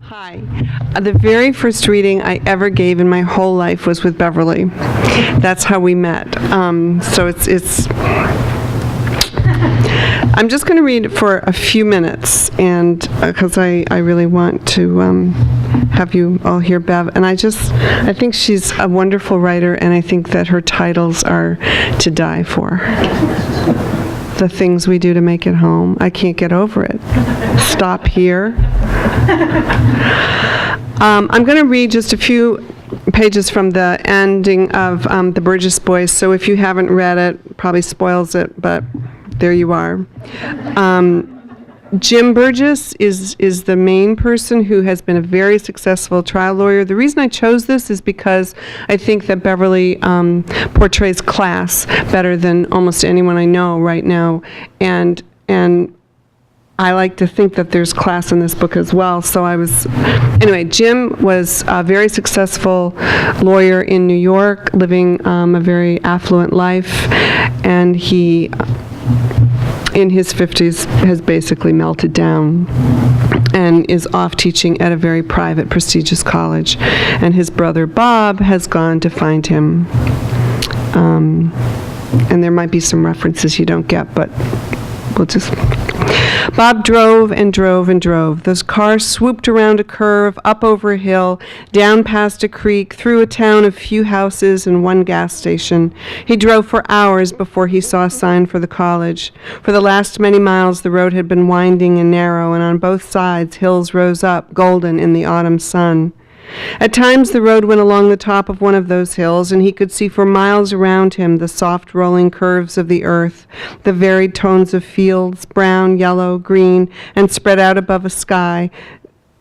Hi. The very first reading I ever gave in my whole life was with Beverly. That's how we met. So it's. I'm just going to read it for a few minutes, and because I really want to have you all hear Bev. And I think she's a wonderful writer, and I think that her titles are to die for. The Things We Do to Make It Home. I can't get over it. Stop Here. I'm going to read just a few pages from the ending of the Burgess Boys, so if you haven't read it, probably spoils it, but there you are. Jim Burgess is the main person who has been a very successful trial lawyer. The reason I chose this is because I think that Beverly portrays class better than almost anyone I know right now, and I like to think that there's class in this book as well. So anyway, Jim was a very successful lawyer in New York, living a very affluent life, and he, in his 50s, has basically melted down and is off teaching at a very private, prestigious college. And his brother Bob has gone to find him. And there might be some references you don't get, but we'll just... Bob drove and drove and drove. Those cars swooped around a curve, up over a hill, down past a creek, through a town of few houses and one gas station. He drove for hours before he saw a sign for the college. For the last many miles, the road had been winding and narrow, and on both sides, hills rose up, golden in the autumn sun. At times the road went along the top of one of those hills, and he could see for miles around him the soft rolling curves of the earth, the varied tones of fields, brown, yellow, green, and spread out above a sky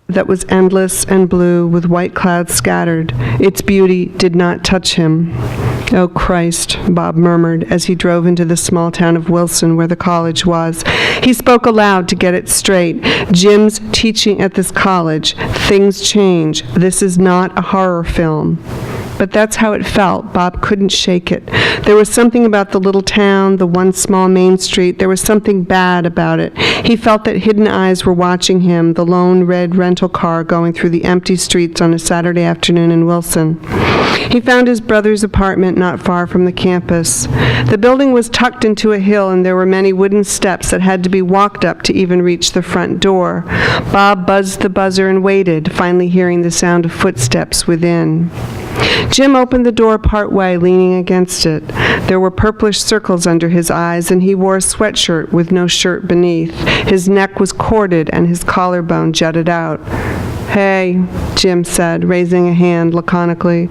that was endless and blue with white clouds scattered. Its beauty did not touch him. "Oh, Christ," Bob murmured as he drove into the small town of Wilson where the college was. He spoke aloud to get it straight. "Jim's teaching at this college. Things change. This is not a horror film." But that's how it felt. Bob couldn't shake it. There was something about the little town, the one small main street. There was something bad about it. He felt that hidden eyes were watching him, the lone red rental car going through the empty streets on a Saturday afternoon in Wilson. He found his brother's apartment not far from the campus. The building was tucked into a hill, and there were many wooden steps that had to be walked up to even reach the front door. Bob buzzed the buzzer and waited, finally hearing the sound of footsteps within. Jim opened the door part way, leaning against it. There were purplish circles under his eyes, and he wore a sweatshirt with no shirt beneath. His neck was corded, and his collarbone jutted out. "Hey," Jim said, raising a hand laconically.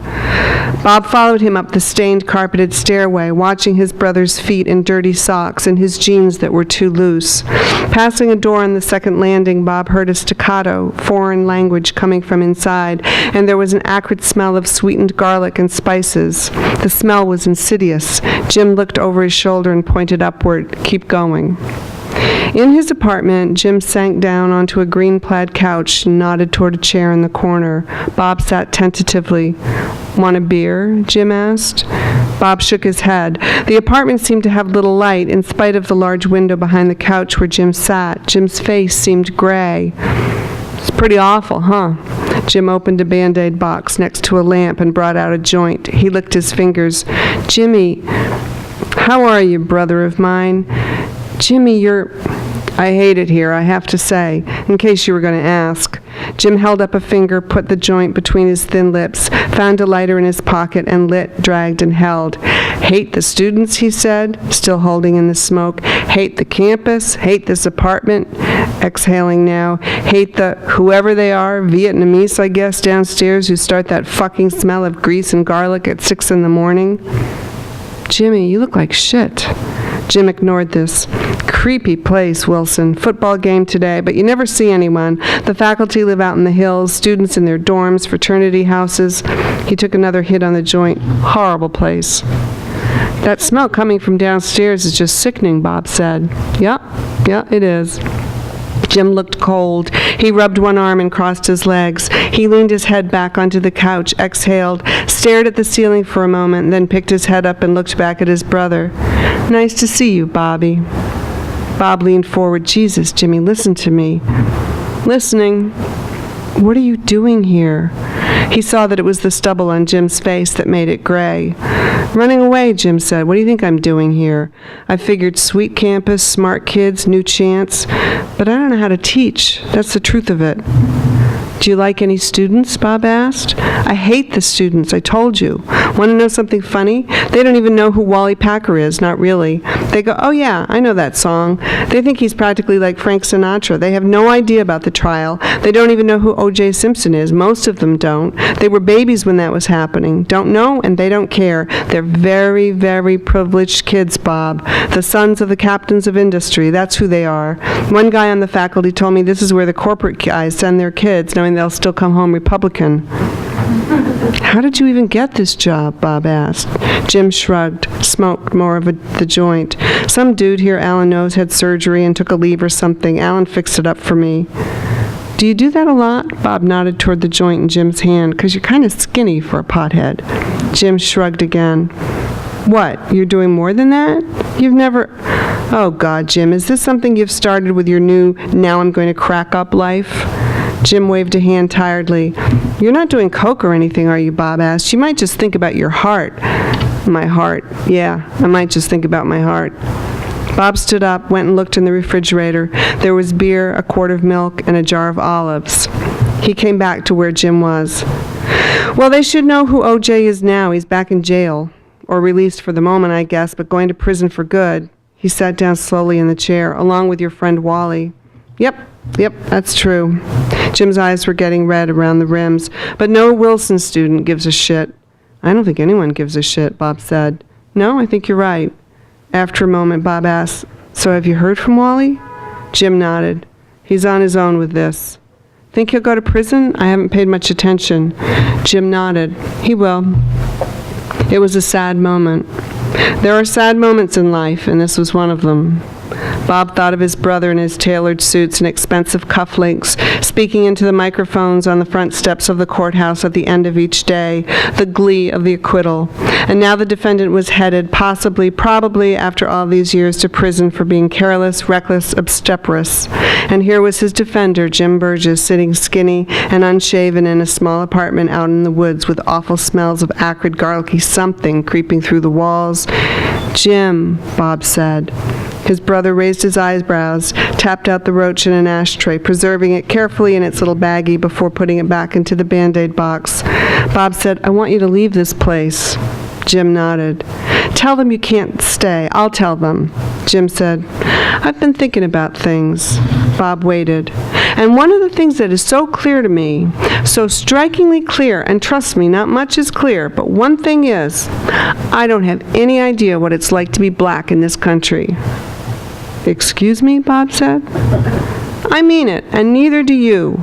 Bob followed him up the stained, carpeted stairway, watching his brother's feet in dirty socks and his jeans that were too loose. Passing a door on the second landing, Bob heard a staccato, foreign language coming from inside, and there was an acrid smell of sweetened garlic and spices. The smell was insidious. Jim looked over his shoulder and pointed upward. "Keep going." In his apartment, Jim sank down onto a green plaid couch and nodded toward a chair in the corner. Bob sat tentatively. "Want a beer?" Jim asked. Bob shook his head. The apartment seemed to have little light, in spite of the large window behind the couch where Jim sat. Jim's face seemed gray. "It's pretty awful, huh?" Jim opened a Band-Aid box next to a lamp and brought out a joint. He licked his fingers. "Jimmy, how are you, brother of mine? Jimmy, I hate it here, I have to say, in case you were going to ask." Jim held up a finger, put the joint between his thin lips, found a lighter in his pocket, and lit, dragged, and held. "Hate the students," he said, still holding in the smoke. "Hate the campus, hate this apartment," exhaling now. "Hate the, whoever they are, Vietnamese, I guess, downstairs, who start that fucking smell of grease and garlic at 6 in the morning. "Jimmy, you look like shit." Jim ignored this. "Creepy place, Wilson. Football game today, but you never see anyone. The faculty live out in the hills, students in their dorms, fraternity houses." He took another hit on the joint. "Horrible place." "That smell coming from downstairs is just sickening," Bob said. Yeah, it is." Jim looked cold. He rubbed one arm and crossed his legs. He leaned his head back onto the couch, exhaled, stared at the ceiling for a moment, then picked his head up and looked back at his brother. "Nice to see you, Bobby." Bob leaned forward. "Jesus, Jimmy, listen to me." "Listening." "What are you doing here?" He saw that it was the stubble on Jim's face that made it gray. "Running away," Jim said. "What do you think I'm doing here? I figured sweet campus, smart kids, new chance, but I don't know how to teach. That's the truth of it." "Do you like any students?" Bob asked. "I hate the students, I told you. Want to know something funny? They don't even know who Wally Packer is, not really. They go, 'Oh yeah, I know that song.' They think he's practically like Frank Sinatra. They have no idea about the trial. They don't even know who O.J. Simpson is. Most of them don't. They were babies when that was happening. Don't know, and they don't care. They're very, very privileged kids, Bob. The sons of the captains of industry. That's who they are. One guy on the faculty told me this is where the corporate guys send their kids, knowing they'll still come home Republican." "How did you even get this job?" Bob asked. Jim shrugged, smoked more of the joint. "Some dude here Alan knows had surgery and took a leave or something. Alan fixed it up for me." "Do you do that a lot?" Bob nodded toward the joint in Jim's hand. "'Cause you're kind of skinny for a pothead." Jim shrugged again. "What, you're doing more than that? You've never..." "Oh God, Jim, is this something you've started with your new, now I'm going to crack up life?" Jim waved a hand tiredly. "You're not doing coke or anything, are you?" Bob asked. "You might just think about your heart." "My heart. Yeah, I might just think about my heart." Bob stood up, went and looked in the refrigerator. There was beer, a quart of milk, and a jar of olives. He came back to where Jim was. "Well, they should know who O.J. is now. He's back in jail. Or released for the moment, I guess, but going to prison for good." He sat down slowly in the chair, "along with your friend Wally." Yep, that's true." Jim's eyes were getting red around the rims. "But no Wilson student gives a shit." "I don't think anyone gives a shit," Bob said. "No, I think you're right." After a moment, Bob asked, "So have you heard from Wally?" Jim nodded. "He's on his own with this." "Think he'll go to prison?" "I haven't paid much attention." Jim nodded. "He will." It was a sad moment. There are sad moments in life, and this was one of them. Bob thought of his brother in his tailored suits and expensive cufflinks, speaking into the microphones on the front steps of the courthouse at the end of each day, the glee of the acquittal. And now the defendant was headed, probably, after all these years, to prison for being careless, reckless, obstreperous. And here was his defender, Jim Burgess, sitting skinny and unshaven in a small apartment out in the woods with awful smells of acrid, garlicky something creeping through the walls. "Jim," Bob said. His brother raised his eyebrows, tapped out the roach in an ashtray, preserving it carefully in its little baggie before putting it back into the Band-Aid box. Bob said, "I want you to leave this place." Jim nodded. "Tell them you can't stay. I'll tell them." Jim said, "I've been thinking about things." Bob waited. "And one of the things that is so clear to me, so strikingly clear, and trust me, not much is clear, but one thing is, I don't have any idea what it's like to be black in this country." "Excuse me?" Bob said. "I mean it, and neither do you."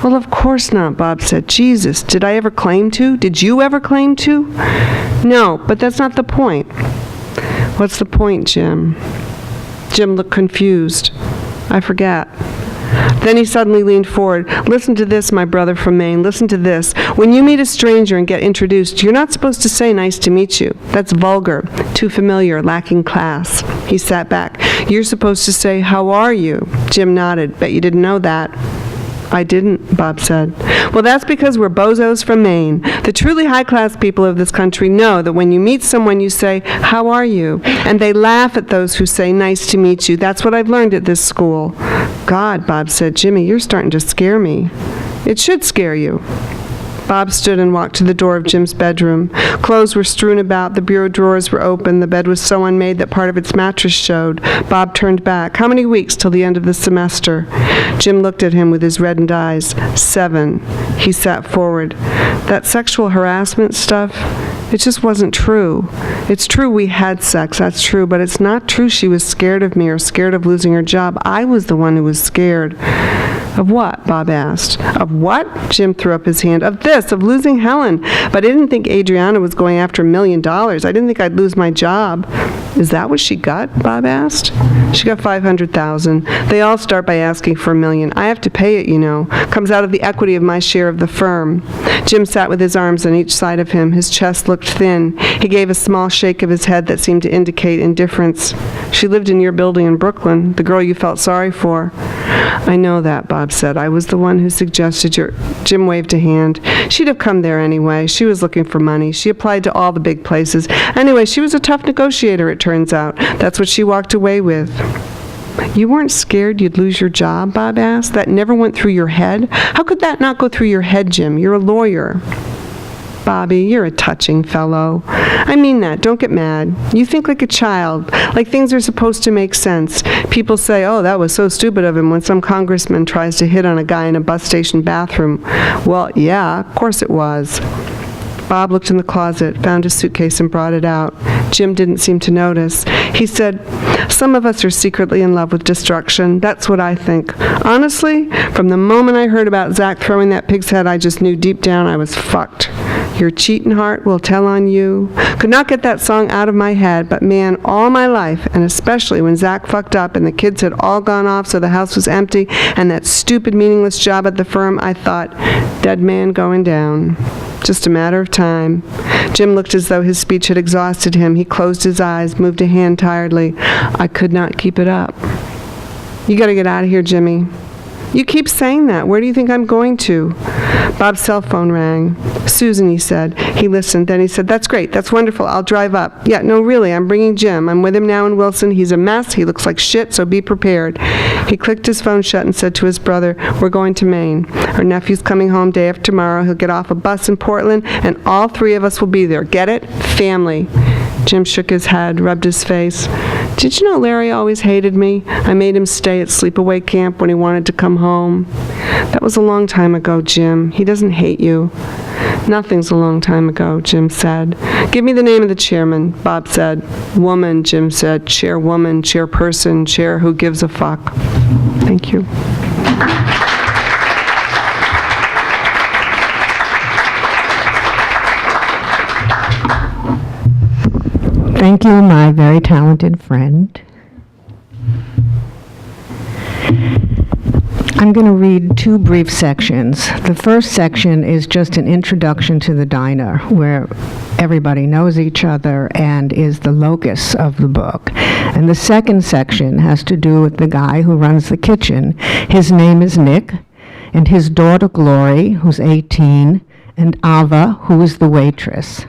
"Well, of course not," Bob said. "Jesus, did I ever claim to? Did you ever claim to?" "No, but that's not the point." "What's the point, Jim?" Jim looked confused. "I forget." Then he suddenly leaned forward. "Listen to this, my brother from Maine. Listen to this. When you meet a stranger and get introduced, you're not supposed to say, 'Nice to meet you.' That's vulgar, too familiar, lacking class." He sat back. "You're supposed to say, 'How are you?'" Jim nodded. "Bet you didn't know that." "I didn't," Bob said. "Well, that's because we're bozos from Maine. The truly high-class people of this country know that when you meet someone, you say, 'How are you?' And they laugh at those who say, 'Nice to meet you.' That's what I've learned at this school." "God," Bob said. "Jimmy, you're starting to scare me." "It should scare you." Bob stood and walked to the door of Jim's bedroom. Clothes were strewn about, the bureau drawers were open, the bed was so unmade that part of its mattress showed. Bob turned back. "How many weeks till the end of the semester?" Jim looked at him with his reddened eyes. 7. He sat forward. "That sexual harassment stuff, it just wasn't true. It's true we had sex, that's true, but it's not true she was scared of me or scared of losing her job. I was the one who was scared." "Of what?" Bob asked. "Of what?" Jim threw up his hand. "Of this, of losing Helen. But I didn't think Adriana was going after $1 million. I didn't think I'd lose my job." "Is that what she got?" Bob asked. "She got $500,000. They all start by asking for $1 million. I have to pay it, you know. Comes out of the equity of my share of the firm." Jim sat with his arms on each side of him. His chest looked thin. He gave a small shake of his head that seemed to indicate indifference. "She lived in your building in Brooklyn, the girl you felt sorry for." I know that, Bob said. I was the one who suggested your... Jim waved a hand. She'd have come there anyway. She was looking for money. She applied to all the big places. Anyway, she was a tough negotiator, it turns out. That's what she walked away with. You weren't scared you'd lose your job, Bob asked? That never went through your head? How could that not go through your head, Jim? You're a lawyer. Bobby, you're a touching fellow. I mean that. Don't get mad. You think like a child, like things are supposed to make sense. People say, oh, that was so stupid of him when some congressman tries to hit on a guy in a bus station bathroom. Well, yeah, of course it was. Bob looked in the closet, found his suitcase, and brought it out. Jim didn't seem to notice. He said, some of us are secretly in love with destruction. That's what I think. Honestly, from the moment I heard about Zach throwing that pig's head, I just knew deep down I was fucked. Your cheating heart will tell on you. Could not get that song out of my head, but man, all my life, and especially when Zach fucked up and the kids had all gone off so the house was empty, and that stupid, meaningless job at the firm, I thought, dead man going down. Just a matter of time. Jim looked as though his speech had exhausted him. He closed his eyes, moved a hand tiredly. I could not keep it up. You gotta get out of here, Jimmy. You keep saying that. Where do you think I'm going to? Bob's cell phone rang. Susan, he said. He listened. Then he said, that's great. That's wonderful. I'll drive up. Yeah, no, really, I'm bringing Jim. I'm with him now in Wilson. He's a mess. He looks like shit, so be prepared. He clicked his phone shut and said to his brother, we're going to Maine. Our nephew's coming home day after tomorrow. He'll get off a bus in Portland, and all three of us will be there. Get it? Family. Jim shook his head, rubbed his face. Did you know Larry always hated me? I made him stay at sleepaway camp when he wanted to come home. That was a long time ago, Jim. He doesn't hate you. Nothing's a long time ago, Jim said. Give me the name of the chairman, Bob said. Woman, Jim said. Chairwoman, chairperson, chair who gives a fuck. Thank you. Thank you, my very talented friend. I'm going to read two brief sections. The first section is just an introduction to the diner, where everybody knows each other and is the locus of the book. And the second section has to do with the guy who runs the kitchen. His name is Nick, and his daughter Glory, who's 18, and Ava, who is the waitress.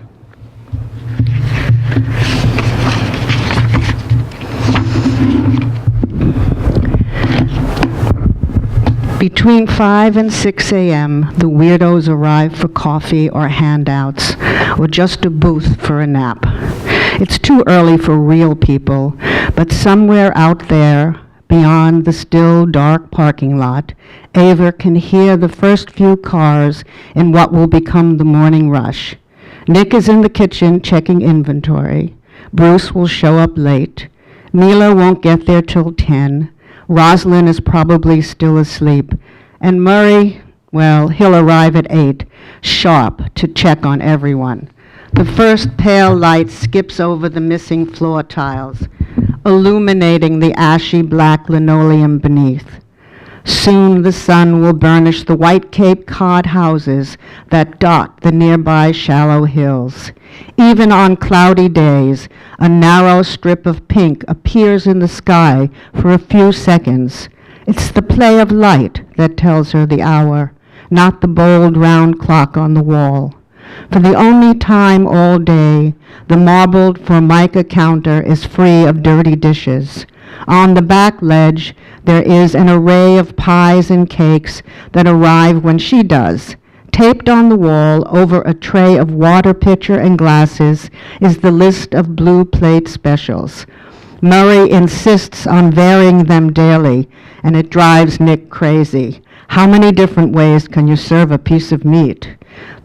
Between 5 and 6 a.m., the weirdos arrive for coffee or handouts, or just a booth for a nap. It's too early for real people, but somewhere out there, beyond the still dark parking lot, Ava can hear the first few cars in what will become the morning rush. Nick is in the kitchen checking inventory. Bruce will show up late. Mila won't get there till 10. Rosalind is probably still asleep. And Murray, well, he'll arrive at 8, sharp, to check on everyone. The first pale light skips over the missing floor tiles, illuminating the ashy black linoleum beneath. Soon the sun will burnish the white Cape Cod houses that dot the nearby shallow hills. Even on cloudy days, a narrow strip of pink appears in the sky for a few seconds. It's the play of light that tells her the hour, not the bold round clock on the wall. For the only time all day, the marbled Formica counter is free of dirty dishes. On the back ledge, there is an array of pies and cakes that arrive when she does. Taped on the wall over a tray of water pitcher and glasses is the list of blue plate specials. Murray insists on varying them daily, and it drives Nick crazy. How many different ways can you serve a piece of meat?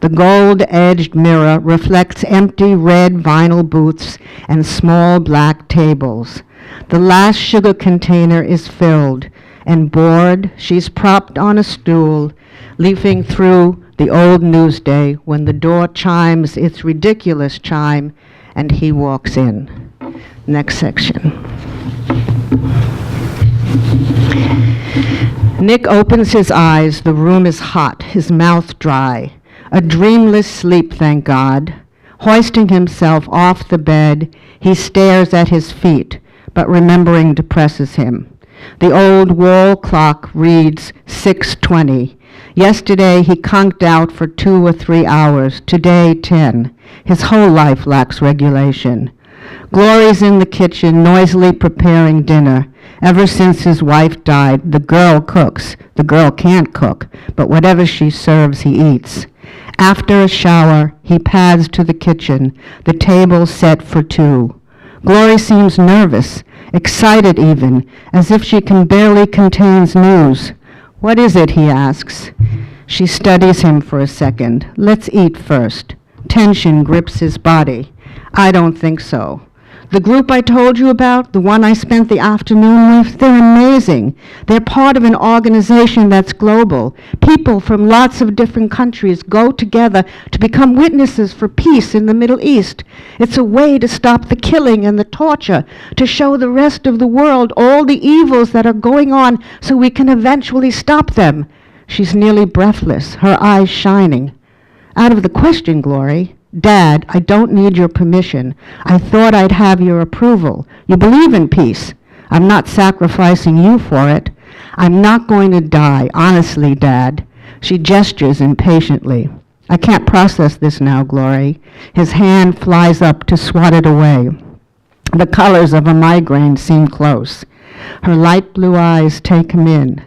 The gold-edged mirror reflects empty red vinyl booths and small black tables. The last sugar container is filled, and bored, she's propped on a stool, leafing through the old Newsday when the door chimes its ridiculous chime, and he walks in. Next section. Nick opens his eyes. The room is hot, his mouth dry. A dreamless sleep, thank God. Hoisting himself off the bed, he stares at his feet, but remembering depresses him. The old wall clock reads 6:20. Yesterday he conked out for 2 or 3 hours. Today 10. His whole life lacks regulation. Glory's in the kitchen, noisily preparing dinner. Ever since his wife died, the girl cooks. The girl can't cook, but whatever she serves, he eats. After a shower, he pads to the kitchen, the table set for 2. Glory seems nervous, excited even, as if she can barely contain news. What is it, he asks. She studies him for a second. Let's eat first. Tension grips his body. I don't think so. The group I told you about, the one I spent the afternoon with, they're amazing. They're part of an organization that's global. People from lots of different countries go together to become witnesses for peace in the Middle East. It's a way to stop the killing and the torture, to show the rest of the world all the evils that are going on so we can eventually stop them. She's nearly breathless, her eyes shining. Out of the question, Glory. Dad, I don't need your permission. I thought I'd have your approval. You believe in peace. I'm not sacrificing you for it. I'm not going to die, honestly, Dad. She gestures impatiently. I can't process this now, Glory. His hand flies up to swat it away. The colors of a migraine seem close. Her light blue eyes take him in.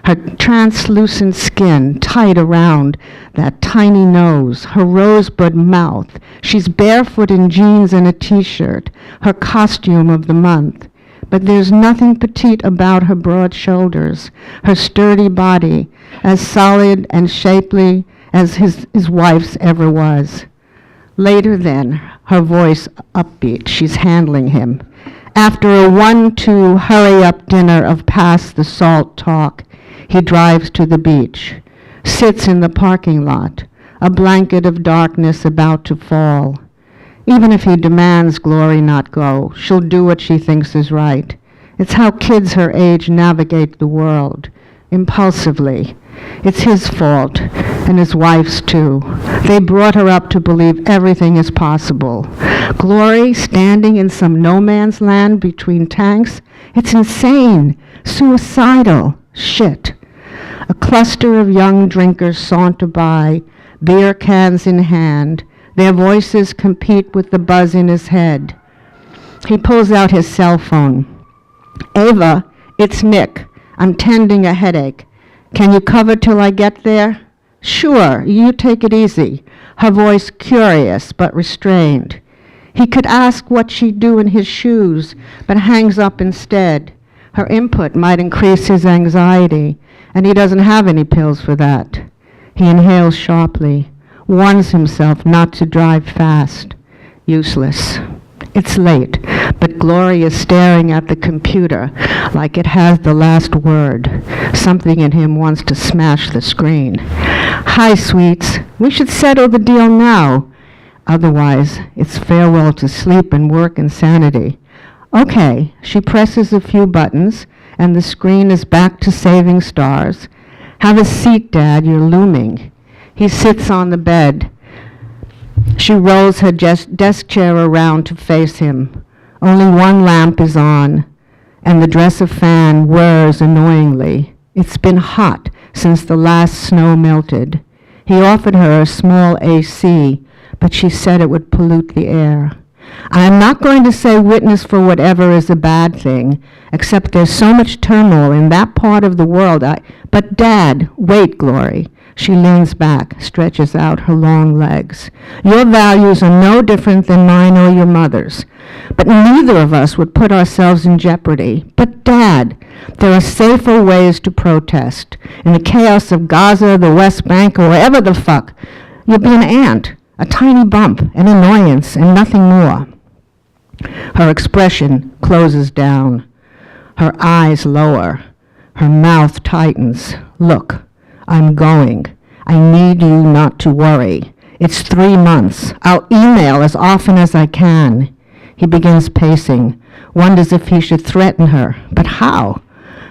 Her translucent skin tight around that tiny nose, her rosebud mouth. She's barefoot in jeans and a t-shirt, her costume of the month. But there's nothing petite about her broad shoulders, her sturdy body, as solid and shapely as his wife's ever was. Later then, her voice upbeat, she's handling him. After a 1-2 hurry-up dinner of pass the salt talk, he drives to the beach, sits in the parking lot, a blanket of darkness about to fall. Even if he demands Glory not go, she'll do what she thinks is right. It's how kids her age navigate the world, impulsively. It's his fault, and his wife's too. They brought her up to believe everything is possible. Glory standing in some no man's land between tanks, it's insane, suicidal. Shit. A cluster of young drinkers saunter by, beer cans in hand. Their voices compete with the buzz in his head. He pulls out his cell phone. Ava, it's Nick. I'm tending a headache. Can you cover till I get there? Sure, you take it easy. Her voice curious but restrained. He could ask what she'd do in his shoes, but hangs up instead. Her input might increase his anxiety, and he doesn't have any pills for that. He inhales sharply, warns himself not to drive fast. Useless. It's late, but Glory is staring at the computer like it has the last word. Something in him wants to smash the screen. Hi, sweets. We should settle the deal now. Otherwise, it's farewell to sleep and work and sanity. Okay, she presses a few buttons, and the screen is back to saving stars. Have a seat, Dad, you're looming. He sits on the bed. She rolls her desk chair around to face him. Only one lamp is on, and the dresser fan whirs annoyingly. It's been hot since the last snow melted. He offered her a small AC, but she said it would pollute the air. I am not going to say witness for whatever is a bad thing, except there's so much turmoil in that part of the world. But Dad, wait, Glory. She leans back, stretches out her long legs. Your values are no different than mine or your mother's. But neither of us would put ourselves in jeopardy. But Dad, there are safer ways to protest. In the chaos of Gaza, the West Bank, or wherever the fuck, you'll be an ant. A tiny bump, an annoyance, and nothing more. Her expression closes down. Her eyes lower. Her mouth tightens. Look, I'm going. I need you not to worry. It's 3 months. I'll email as often as I can. He begins pacing, wonders if he should threaten her. But how?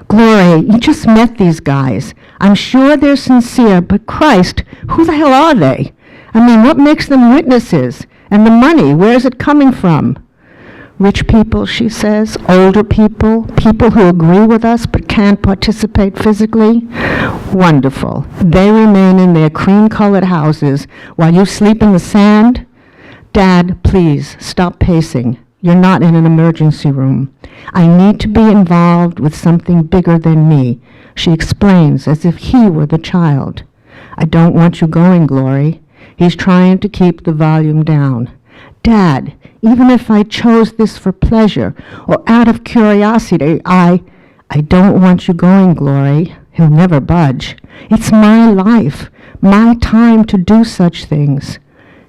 Glory, you just met these guys. I'm sure they're sincere, but Christ, who the hell are they? I mean, what makes them witnesses? And the money, where's it coming from? Rich people, she says, older people, people who agree with us but can't participate physically. Wonderful. They remain in their cream-colored houses while you sleep in the sand. Dad, please, stop pacing. You're not in an emergency room. I need to be involved with something bigger than me, she explains as if he were the child. I don't want you going, Glory. He's trying to keep the volume down. Dad, even if I chose this for pleasure or out of curiosity, I don't want you going, Glory. He'll never budge. It's my life, my time to do such things.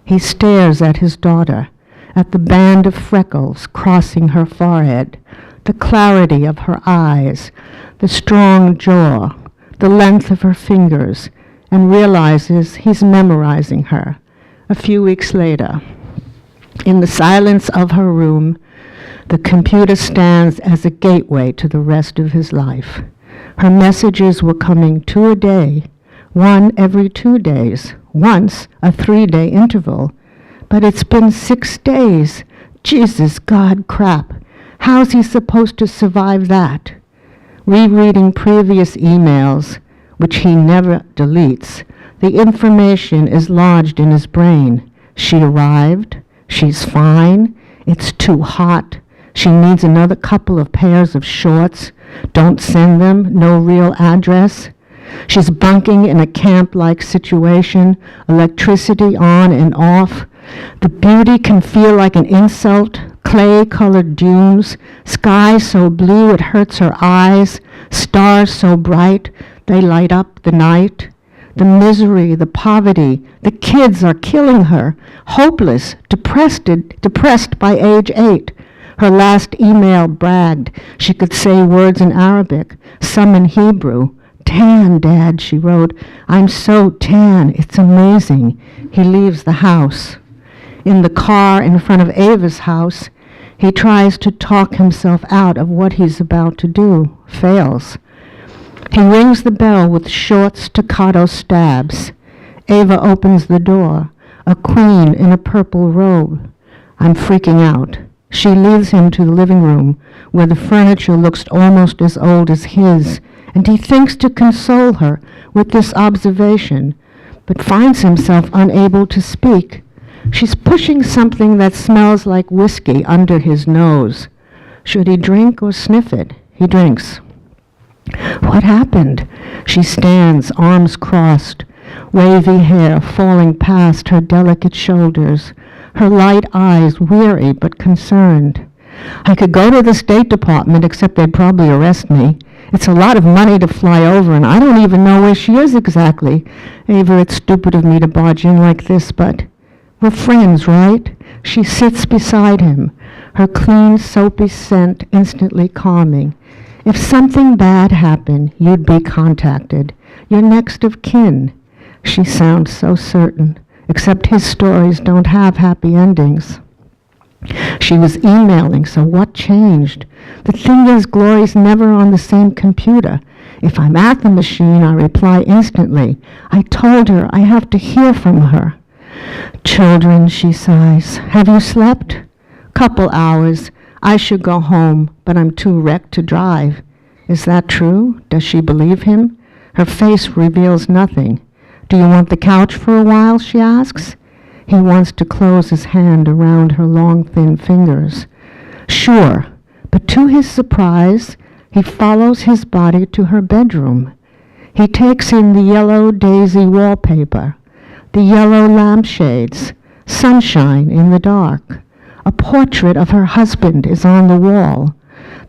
He stares at his daughter, at the band of freckles crossing her forehead, the clarity of her eyes, the strong jaw, the length of her fingers, and realizes he's memorizing her. A few weeks later, in the silence of her room, the computer stands as a gateway to the rest of his life. Her messages were coming 2 a day, 1 every 2 days, once a 3-day interval. But it's been 6 days. Jesus, God, crap. How's he supposed to survive that? Rereading previous emails, which he never deletes, the information is lodged in his brain. She arrived. She's fine. It's too hot. She needs another couple of pairs of shorts. Don't send them. No real address. She's bunking in a camp-like situation, electricity on and off. The beauty can feel like an insult, clay-colored dunes, sky so blue it hurts her eyes, stars so bright they light up the night. The misery, the poverty, the kids are killing her, hopeless, depressed by age 8. Her last email bragged she could say words in Arabic, some in Hebrew. Tan, Dad, she wrote. I'm so tan, it's amazing. He leaves the house. In the car in front of Ava's house, he tries to talk himself out of what he's about to do, fails. He rings the bell with short staccato stabs. Ava opens the door, a queen in a purple robe. I'm freaking out. She leads him to the living room, where the furniture looks almost as old as his, and he thinks to console her with this observation, but finds himself unable to speak. She's pushing something that smells like whiskey under his nose. Should he drink or sniff it? He drinks. What happened? She stands, arms crossed, wavy hair falling past her delicate shoulders, her light eyes weary but concerned. I could go to the State Department, except they'd probably arrest me. It's a lot of money to fly over, and I don't even know where she is exactly. Ava, it's stupid of me to barge in like this, but we're friends, right? She sits beside him, her clean, soapy scent instantly calming. If something bad happened, you'd be contacted. You're next of kin. She sounds so certain, except his stories don't have happy endings. She was emailing, so what changed? The thing is, Glory's never on the same computer. If I'm at the machine, I reply instantly. I told her I have to hear from her. Children, she sighs. Have you slept? Couple hours. I should go home, but I'm too wrecked to drive. Is that true? Does she believe him? Her face reveals nothing. Do you want the couch for a while, she asks. He wants to close his hand around her long, thin fingers. Sure, but to his surprise, he follows his body to her bedroom. He takes in the yellow daisy wallpaper, the yellow lampshades, sunshine in the dark. A portrait of her husband is on the wall.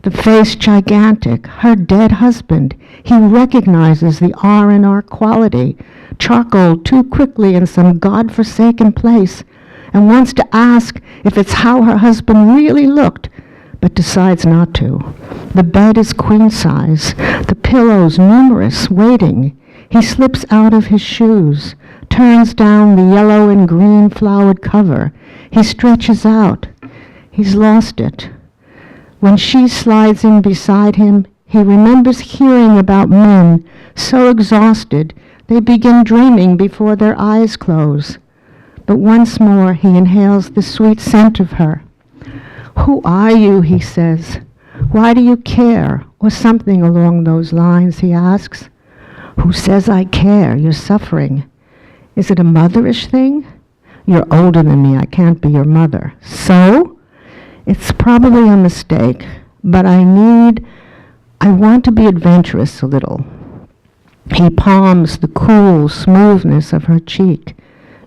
The face gigantic, her dead husband. He recognizes the R&R quality, charcoal too quickly in some God-forsaken place, and wants to ask if it's how her husband really looked, but decides not to. The bed is queen size, the pillows numerous, waiting. He slips out of his shoes, turns down the yellow and green flowered cover. He stretches out. He's lost it. When she slides in beside him, he remembers hearing about men so exhausted they begin dreaming before their eyes close. But once more he inhales the sweet scent of her. "Who are you?" he says. "Why do you care?" Or something along those lines, he asks. "Who says I care? You're suffering. Is it a motherish thing? You're older than me. I can't be your mother. So? It's probably a mistake, but I want to be adventurous a little." He palms the cool smoothness of her cheek.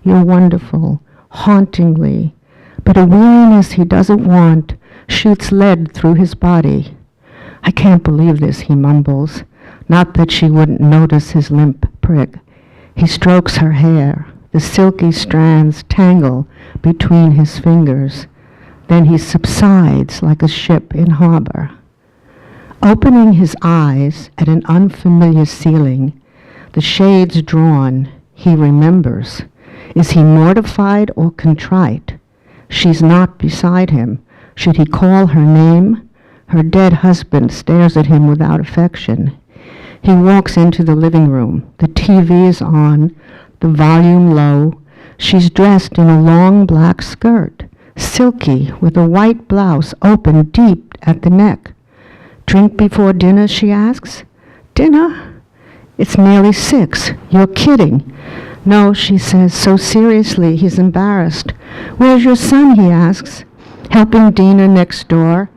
"You're wonderful, hauntingly." But a weariness he doesn't want shoots lead through his body. "I can't believe this," he mumbles. Not that she wouldn't notice his limp prick. He strokes her hair. The silky strands tangle between his fingers. Then he subsides like a ship in harbor. Opening his eyes at an unfamiliar ceiling, the shades drawn, he remembers. Is he mortified or contrite? She's not beside him. Should he call her name? Her dead husband stares at him without affection. He walks into the living room. The TV is on, the volume low. She's dressed in a long black skirt, silky, with a white blouse open deep at the neck. "Drink before dinner?" she asks. "Dinner? It's nearly 6. You're kidding." "No," she says, so seriously he's embarrassed. "Where's your son?" he asks. "Helping Dina next door.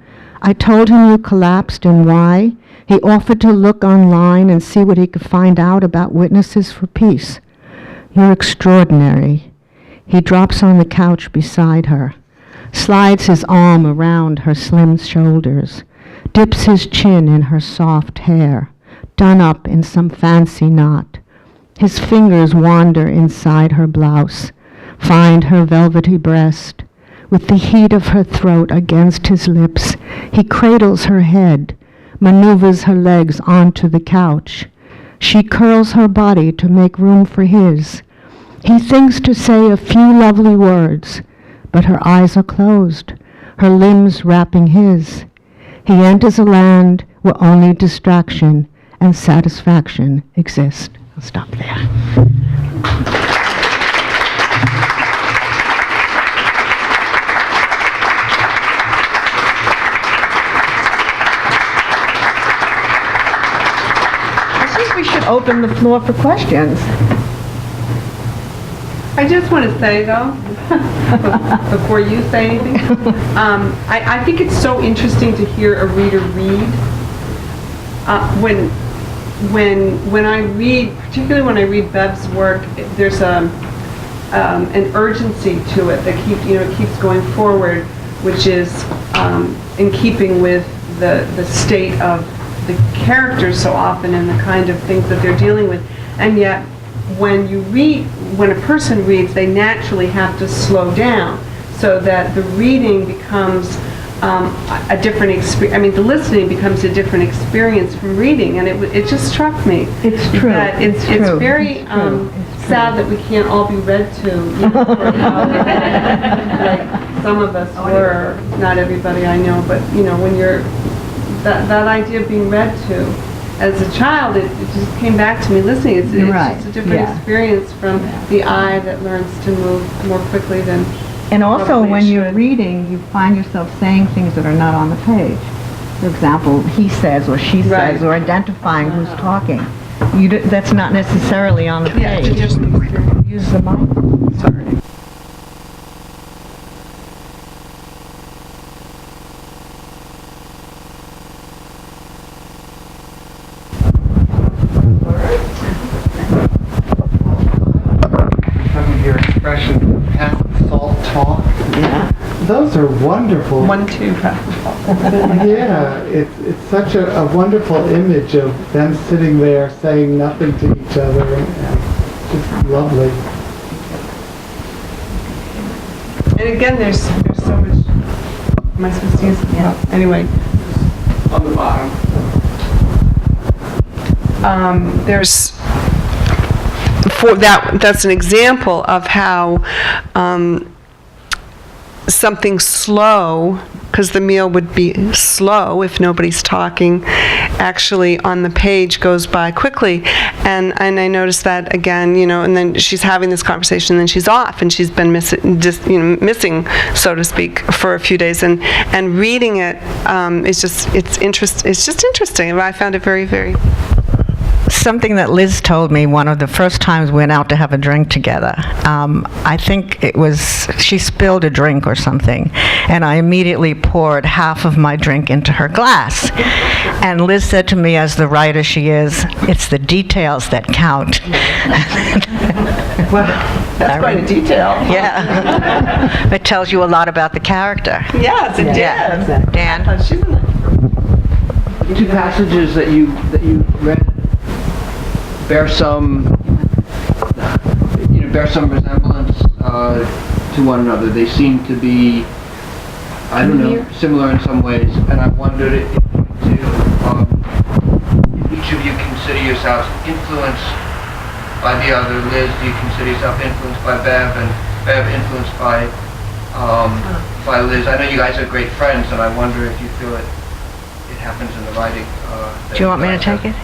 I told him you collapsed and why. He offered to look online and see what he could find out about Witnesses for Peace." "You're extraordinary." He drops on the couch beside her, slides his arm around her slim shoulders, dips his chin in her soft hair, done up in some fancy knot. His fingers wander inside her blouse, find her velvety breast. With the heat of her throat against his lips, he cradles her head, maneuvers her legs onto the couch. She curls her body to make room for his. He thinks to say a few lovely words, but her eyes are closed, her limbs wrapping his. He enters a land where only distraction and satisfaction exist. I'll stop there. I think we should open the floor for questions. I just want to say, though, before you say anything, I think it's so interesting to hear a reader read. When I read, particularly when I read Bev's work, there's an urgency to it that keeps going forward, which is in keeping with the state of the characters so often and the kind of things that they're dealing with. And yet, when a person reads, they naturally have to slow down so that the reading becomes a different experience. I mean, the listening becomes a different experience from reading, and it just struck me. It's true. That it's very sad that we can't all be read to. Like some of us were, not everybody I know, but when you're that idea of being read to. As a child, it just came back to me listening. It's just a different experience from the eye that learns to move more quickly than. And also, when you're reading, you find yourself saying things that are not on the page. For example, he says or she says, or identifying who's talking. That's not necessarily on the page. Just use the mic. Sorry. Your expression, path, salt, talk. Yeah. Those are wonderful. 1, 2, Yeah, it's such a wonderful image of them sitting there saying nothing to each other, and just lovely. And again, there's so much. Am I supposed to use it? Yeah. Anyway. On the bottom. There's. That's an example of how something slow, because the meal would be slow if nobody's talking, actually on the page goes by quickly. And I noticed that again, and then she's having this conversation, and then she's off, and she's been missing, so to speak, for a few days. And reading it is just it's just interesting. I found it very, very. Something that Liz told me one of the first times we went out to have a drink together. I think it was, she spilled a drink or something, and I immediately poured half of my drink into her glass. And Liz said to me, as the writer she is, it's the details that count. Well, that's quite a detail. Yeah. It tells you a lot about the character. Yes, it did. Yeah. Dan? She's in it. Two passages that you read bear some resemblance to one another. They seem to be, I don't know, similar in some ways. And I wondered if each of you consider yourselves influenced by the other. Liz, do you consider yourself influenced by Bev, and Bev influenced by Liz? I know you guys are great friends, and I wonder if you feel it happens in the writing. Do you want me to take it?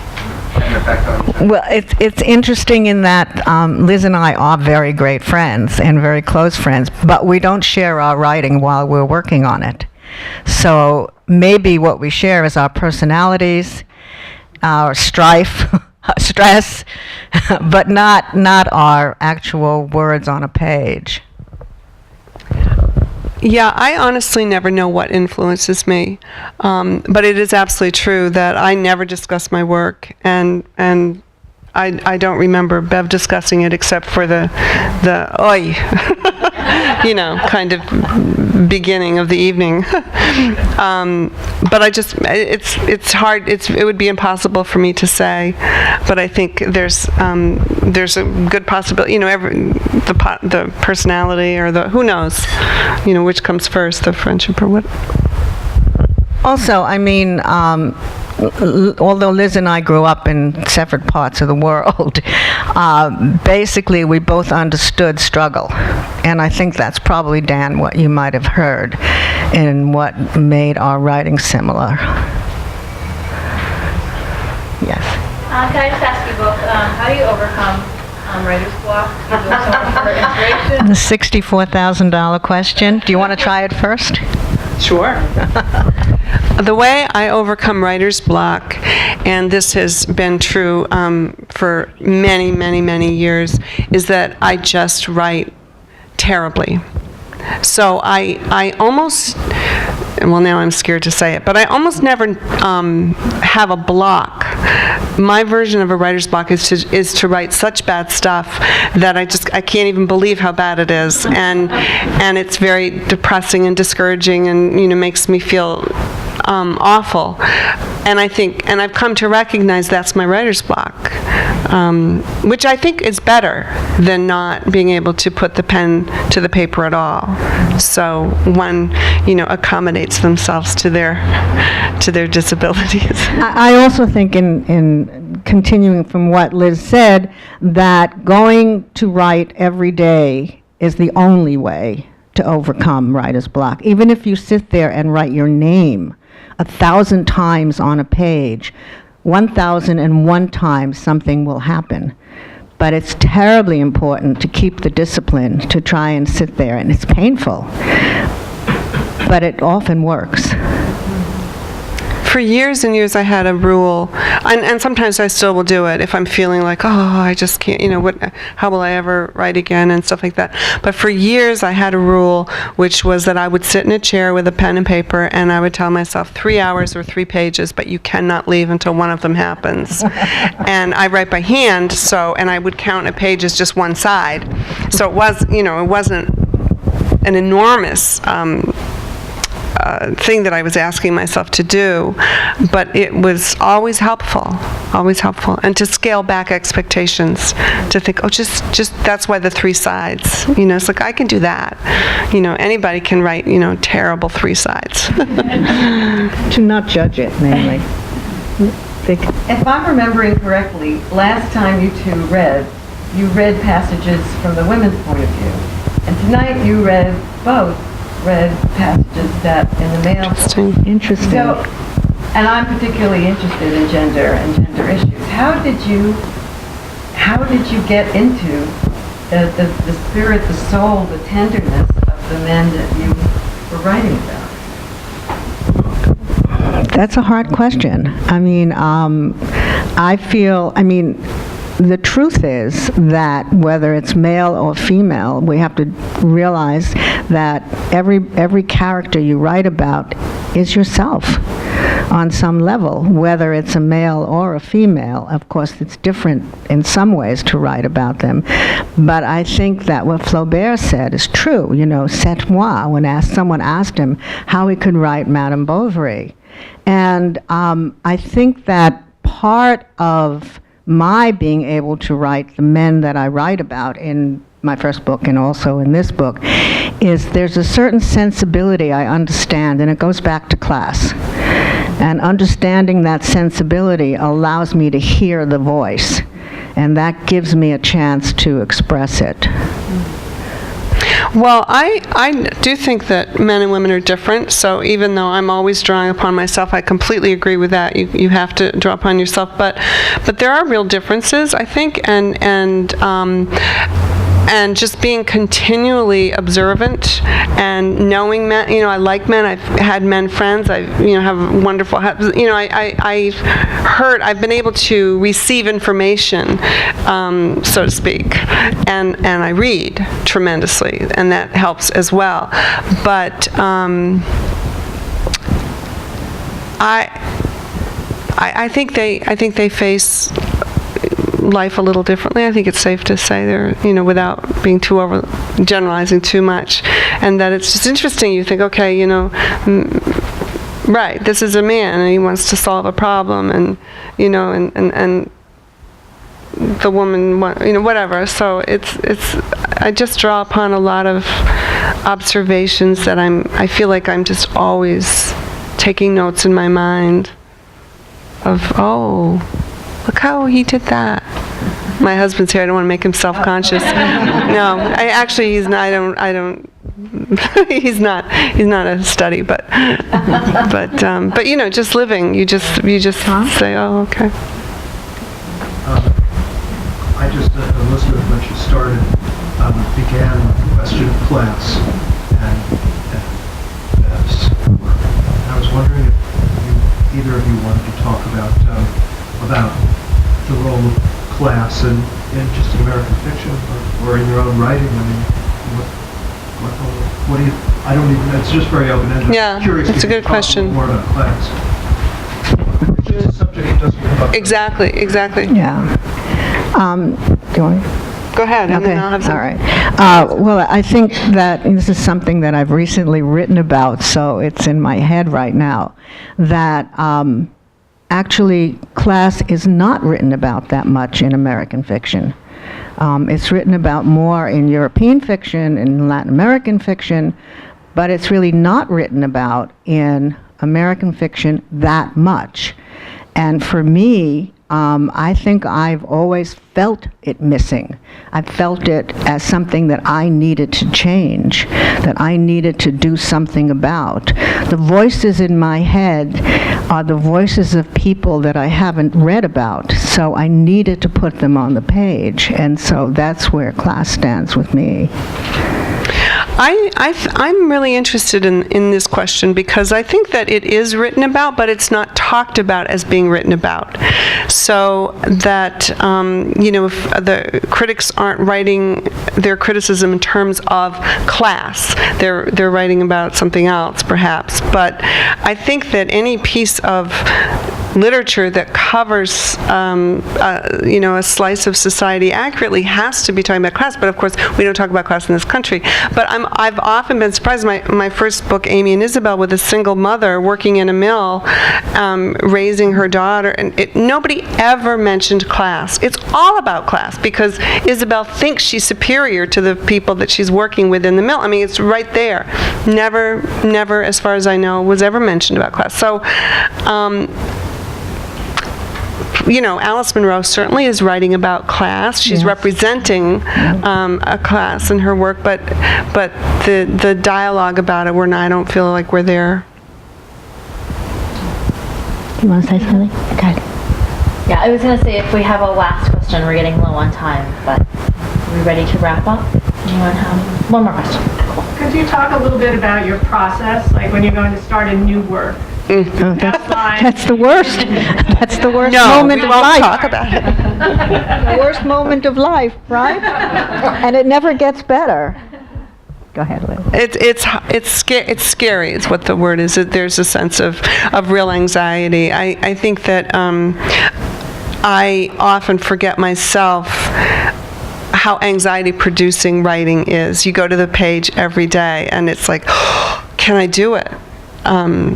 An effect on you. Well, it's interesting in that Liz and I are very great friends and very close friends, but we don't share our writing while we're working on it. So maybe what we share is our personalities, our strife, our stress, but not our actual words on a page. Yeah, I honestly never know what influences me, but it is absolutely true that I never discuss my work, and I don't remember Bev discussing it except for the oi, kind of beginning of the evening. But it's hard. It would be impossible for me to say, but I think there's a good possibility. The personality or who knows, which comes first, the friendship or what. Also, I mean, although Liz and I grew up in separate parts of the world, basically we both understood struggle. And I think that's probably, Dan, what you might have heard and what made our writing similar. Yes. Can I just ask you both, how do you overcome writer's block? Do you look somewhere for inspiration? The $64,000 question. Do you want to try it first? Sure. The way I overcome writer's block, and this has been true for many, many, many years, is that I just write terribly. So I almost, well, now I'm scared to say it, but I almost never have a block. My version of a writer's block is to write such bad stuff that I can't even believe how bad it is, and it's very depressing and discouraging, and makes me feel awful. And I've come to recognize that's my writer's block, which I think is better than not being able to put the pen to the paper at all. So one, accommodates themselves to their disabilities. I also think in continuing from what Liz said, that going to write every day is the only way to overcome writer's block. Even if you sit there and write your name 1,000 times on a page, 1,001 times something will happen. But it's terribly important to keep the discipline to try and sit there, and it's painful, but it often works. For years and years I had a rule, and sometimes I still will do it if I'm feeling like, I just can't, how will I ever write again and stuff like that. But for years I had a rule, which was that I would sit in a chair with a pen and paper, and I would tell myself 3 hours or 3 pages, but you cannot leave until one of them happens. And I write by hand, and I would count a page as just one side. So it wasn't an enormous thing that I was asking myself to do, but it was always helpful, and to scale back expectations, to think, just that's why the 3 sides, it's like I can do that, anybody can write, terrible 3 sides. To not judge it, mainly. If I'm remembering correctly, last time you two read passages from the women's point of view, and tonight you both read passages that in the male. Interesting. So, and I'm particularly interested in gender and gender issues. How did you how did you get into the spirit, the soul, the tenderness of the men that you were writing about? That's a hard question. I mean, the truth is that whether it's male or female, we have to realize that every character you write about is yourself on some level, whether it's a male or a female. Of course, it's different in some ways to write about them. But I think that what Flaubert said is true. You know, c'est moi, when someone asked him how he could write Madame Bovary. And I think that part of my being able to write the men that I write about in my first book and also in this book is there's a certain sensibility I understand, and it goes back to class. And understanding that sensibility allows me to hear the voice, and that gives me a chance to express it. Well, I do think that men and women are different, so even though I'm always drawing upon myself, I completely agree with that. You have to draw upon yourself, but there are real differences, I think, and just being continually observant and knowing men. You know, I like men. I've had men friends. I have wonderful. I've been able to receive information, so to speak, and I read tremendously, and that helps as well. But I think they face life a little differently. I think it's safe to say they're, without being too generalizing too much, and that it's just interesting. You think, okay, right, this is a man and he wants to solve a problem, and and the woman, whatever. So it's I just draw upon a lot of observations that I feel like I'm just always taking notes in my mind of, look how he did that. My husband's here. I don't want to make him self-conscious. No, he's not. I don't. He's not a study, but just living. You just say, oh, okay. I just Elizabeth, when she started, began with the question of class and work. I was wondering if either of you wanted to talk about the role of class in just American fiction or in your own writing. I mean, what do you? I don't even. It's just very open-ended. Yeah, it's a good question. More about class. It's a subject that doesn't come up. Exactly. Yeah. Do you want to? Go ahead. And Okay. then I'll have some. All right. Well, I think that this is something that I've recently written about, so it's in my head right now. That. Actually, class is not written about that much in American fiction. It's written about more in European fiction, in Latin American fiction, but it's really not written about in American fiction that much. And for me, I think I've always felt it missing. I felt it as something that I needed to change, that I needed to do something about. The voices in my head are the voices of people that I haven't read about, so I needed to put them on the page, and so that's where class stands with me. I'm really interested in this question because I think that it is written about, but it's not talked about as being written about. So that, if the critics aren't writing their criticism in terms of class, they're writing about something else, perhaps. But I think that any piece of literature that covers, a slice of society accurately has to be talking about class. But of course, we don't talk about class in this country. But I've often been surprised. My first book, Amy and Isabel, with a single mother working in a mill, raising her daughter, and nobody ever mentioned class. It's all about class because Isabel thinks she's superior to the people that she's working with in the mill. I mean, it's right there. Never, as far as I know, was ever mentioned about class. So. Alice Munro certainly is writing about class. She's representing a class in her work, but the dialogue about it, I don't feel like we're there. You want to say something? Okay. Yeah, I was gonna say if we have a last question, we're getting low on time, but are we ready to wrap up? Anyone have one more question? Could you talk a little bit about your process, like when you're going to start a new work? Oh, that's the worst. That's the worst moment of life. Talk about it. The worst moment of life, right? And it never gets better. Go ahead, Liz. It's scary. It's what the word is. There's a sense of real anxiety. I think that I often forget myself how anxiety-producing writing is. You go to the page every day, and it's like, can I do it?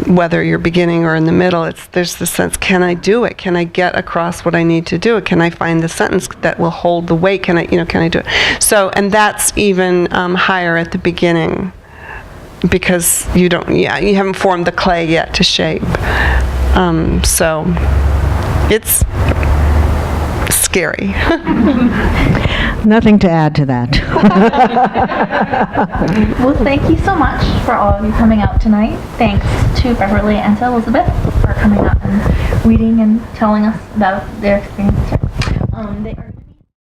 Whether you're beginning or in the middle, there's the sense, can I do it? Can I get across what I need to do? Can I find the sentence that will hold the weight? Can I do it? So, and that's even higher at the beginning, because you haven't formed the clay yet to shape. So, it's scary. Nothing to add to that. Well, thank you so much for all of you coming out tonight. Thanks to Beverly and to Elizabeth for coming out and reading and telling us about their experience here. They are